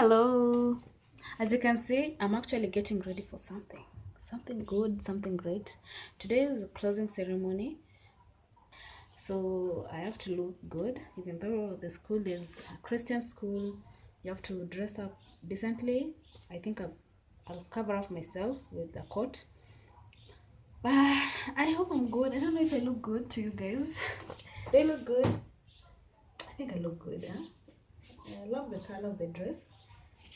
Hello. As you can see, I'm actually getting ready for something good, something great. Today is the closing ceremony, so I have to look good. Even though the school is a Christian school, you have to dress up decently. I think I'll cover up myself with a coat, but I hope I'm good. I don't know if I look good to you guys. Do I look good? I think I look good, huh? I love the color of the dress.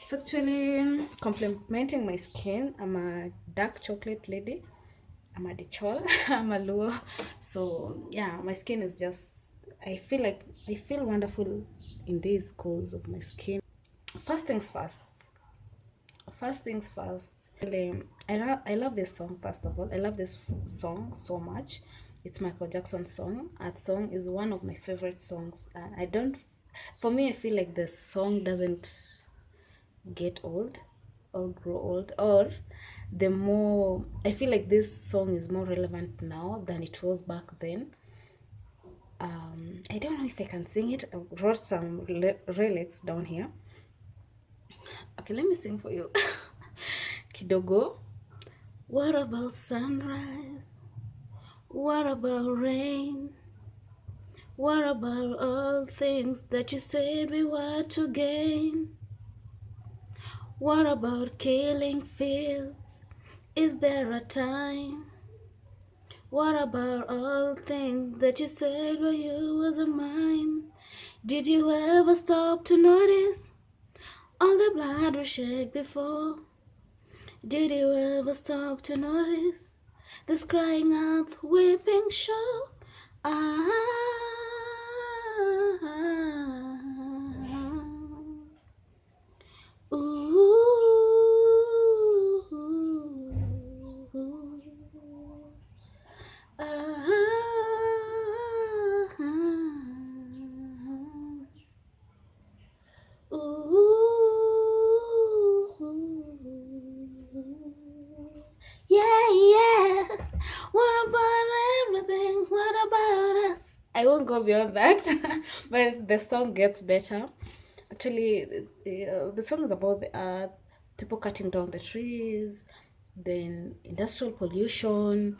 It's actually complementing my skin. I'm a dark chocolate lady. I'm a dichol. I'm a Luo. So yeah, my skin is just, I feel wonderful in these colors of my skin. First things first. First things first. Really, I love this song. First of all, I love this song so much. It's Michael Jackson's song. That song is one of my favorite songs. I don't. For me, I feel like the song doesn't get old or grow old, or the more I feel like this song is more relevant now than it was back then. I don't know if I can sing it. I wrote some lyrics down here. Okay, let me sing for you. Kidogo. What about sunrise? What about rain? What about all things that you said we were to gain? What about killing fields? Is there a time? What about all things that you said were you wasn't mine? Did you ever stop to notice all the blood we shed before? Did you ever stop to notice this crying out, weeping shore? Ah, ooh, yeah, yeah. What about everything? What about us? I won't go beyond that, but the song gets better. Actually, the song is about the earth, people cutting down the trees, then industrial pollution,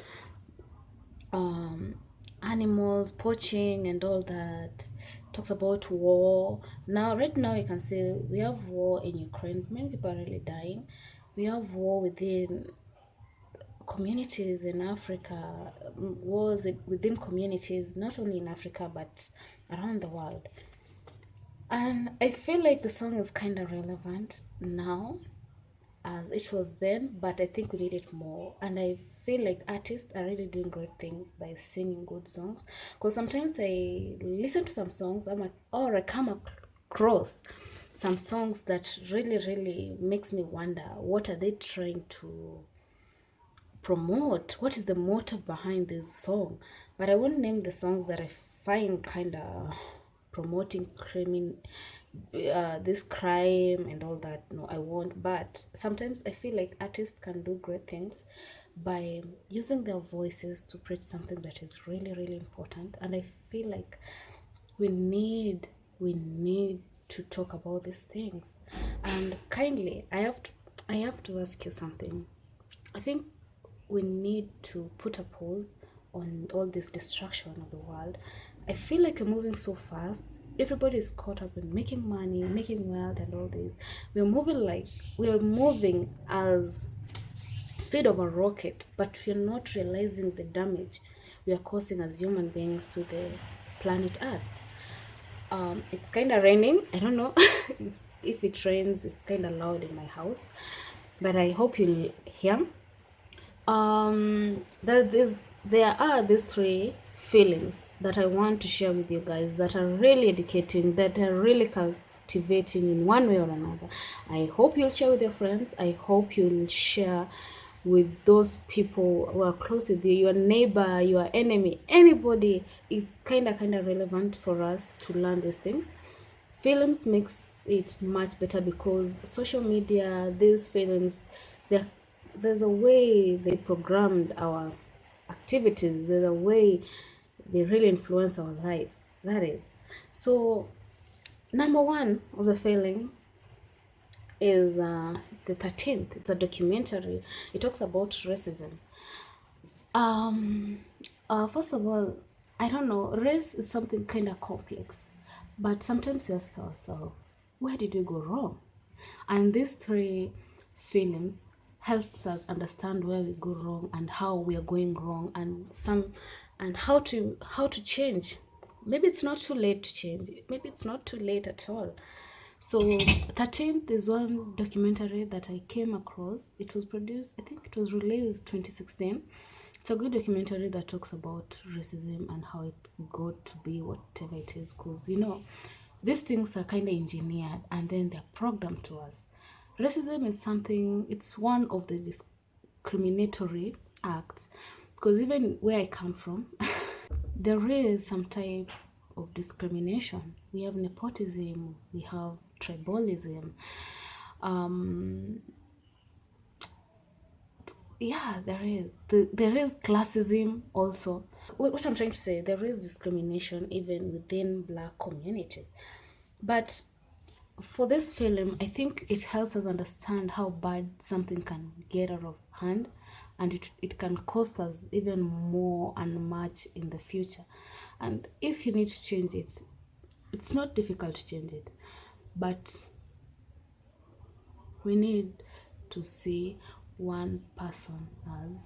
um, animals poaching and all that. Talks about war. Now, right now, you can see we have war in Ukraine. Many people are really dying. We have war within communities in Africa, wars within communities, not only in Africa but around the world. And I feel like the song is kind of relevant now as it was then, but I think we need it more. And I feel like artists are really doing great things by singing good songs. Because sometimes I listen to some songs, or I come across some songs that really makes me wonder what are they trying to promote, what is the motive behind this song. But I won't name the songs that I find kind of promoting this crime and all that. No, I won't. But sometimes I feel like artists can do great things by using their voices to preach something that is really important. And I feel like we need to talk about these things. And kindly, I have to ask you something. I think we need to put a pause on all this destruction of the world. I feel like we're moving so fast. Everybody is caught up in making money, making wealth, and all this. We are moving as speed of a rocket, but we're not realizing the damage we are causing as human beings to the planet Earth. It's kind of raining. I don't know if it rains. It's kind of loud in my house, but I hope you'll hear. There are these three feelings that I want to share with you guys that are really educating, that are really cultivating in one way or another. I hope you'll share with your friends. I hope you'll share with those people who are close with you, your neighbor, your enemy, anybody. It's kind of relevant for us to learn these things. Films makes it much better because social media, these films, there's a way they programmed our activities, there's a way they really influence our life. That is. So number one of the failing is the 13th. It's a documentary. It talks about racism. Um, First of all, I don't know, race is something kind of complex, but sometimes we ask ourselves, where did we go wrong? And these three films helps us understand where we go wrong and how we are going wrong, and how to change. Maybe it's not too late to change. Maybe it's not too late at all. So 13th is one documentary that I came across. It was produced, I think it was released 2016. It's a good documentary that talks about racism and how it got to be whatever it is, because these things are kind of engineered and then they're programmed to us. Racism is something, it's one of the discriminatory acts, because even where I come from, there is some type of discrimination. We have nepotism, we have tribalism. Um, yeah, there is. There is classism also. What I'm trying to say, there is discrimination even within Black community. But for this film, I think it helps us understand how bad something can get out of hand, and it can cost us even more and much in the future. And if you need to change it, it's not difficult to change it, but we need to see one person as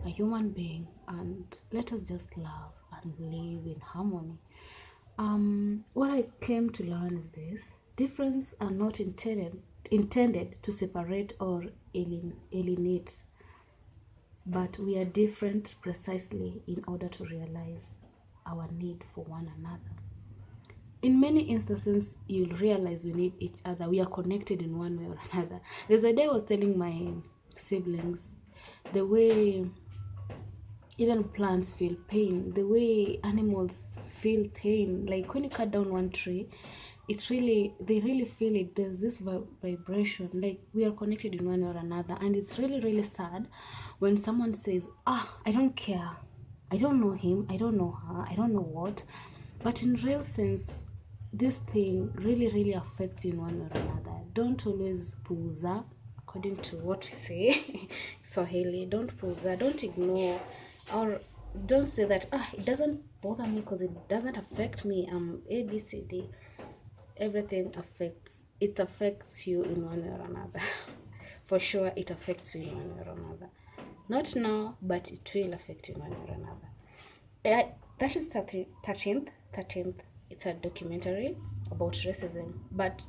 a human being, and let us just love and live in harmony. What I came to learn is this: difference are not intended to separate or alienate, but we are different precisely in order to realize our need for one another. In many instances, you'll realize we need each other. We are connected in one way or another. There's a day I was telling my siblings the way even plants feel pain, the way animals feel pain. Like when you cut down one tree, they really feel it. There's this vibration, like we are connected in one way or another. And it's really, really sad when someone says, I don't care, I don't know him, I don't know her, I don't know what. But in real sense, this thing really, really affects you in one way or another. Don't always puuza, according to what we say Swahili. Don't puuza, don't ignore, or don't say that it doesn't bother me because it doesn't affect me. ABCD. Everything affects you in one way or another. For sure, it affects you in one way or another. Not now, but it will affect you in one way or another. That is 13th. It's a documentary about racism, but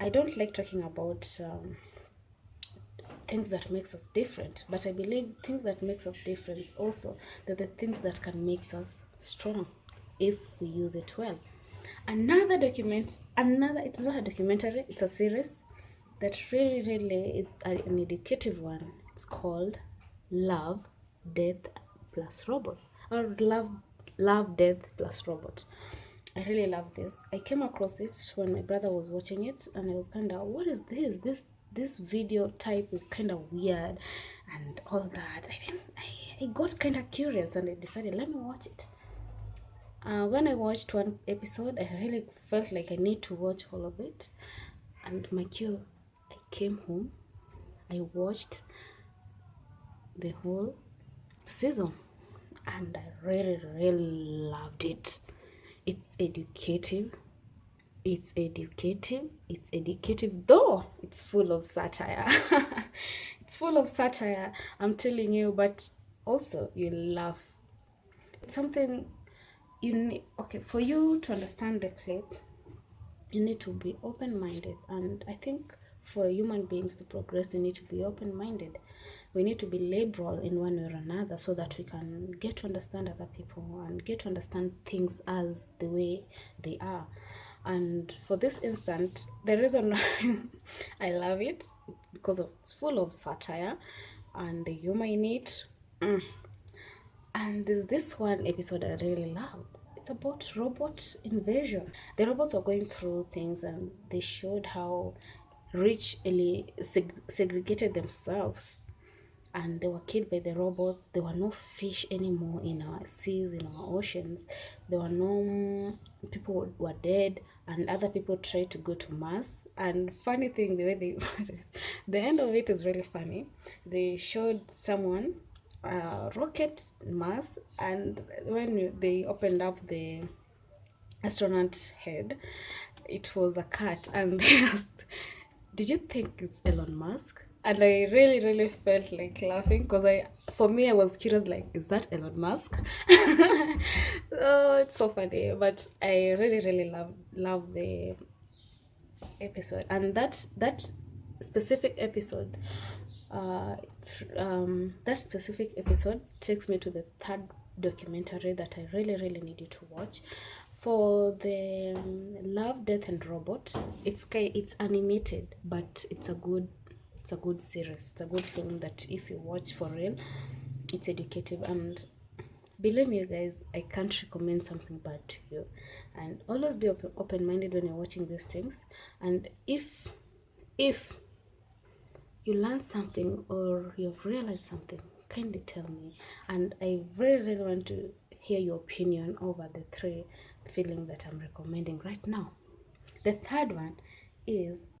I don't like talking about things that makes us different, but I believe things that makes us different also, they're the things that can make us strong if we use it well. It's not a documentary, it's a series that really, really is an educative one. It's called Love, Death plus Robot, or Love, Death plus Robot. I really love this. I came across it when my brother was watching it, and I was kind of, what is this? This video type is kind of weird, and all that. I got kind of curious, and I decided, let me watch it. When I watched one episode, I really felt like I need to watch all of it. And I came home, I watched the whole season, and I really, really loved it. It's educative, though it's full of satire. It's full of satire, I'm telling you, but also you laugh. It's something you need. Okay, for you to understand the clip, you need to be open-minded, and I think for human beings to progress, you need to be open-minded. We need to be liberal in one way or another, so that we can get to understand other people and get to understand things as the way they are. And for this instant, the reason I love it, because it's full of satire and the humor in it. And there's this one episode I really loved. It's about robot invasion. The robots are going through things, and they showed how richly segregated themselves, and they were killed by the robots. There were no fish anymore in our seas, in our oceans. There were no people were dead, and other people try to go to Mars. And funny thing, the way they the end of it is really funny. They showed someone rocket Mars, and when they opened up the astronaut head, it was a cat, and they asked, "Did you think it's Elon Musk?" And I really, really felt like laughing because for me, I was curious, like, is that Elon Musk? Oh, it's so funny. But I really, really love the episode, and that specific episode, that specific episode takes me to the third documentary that I really, really need you to watch. For the Love, Death and Robot, it's animated, but it's a good series. It's a good film that if you watch for real, it's educative. And believe me, you guys, I can't recommend something bad to you. And always be open-minded when you're watching these things. And if you learn something or you've realized something, kindly tell me. And I really, really want to hear your opinion over the 3 films that I'm recommending right now. The third one is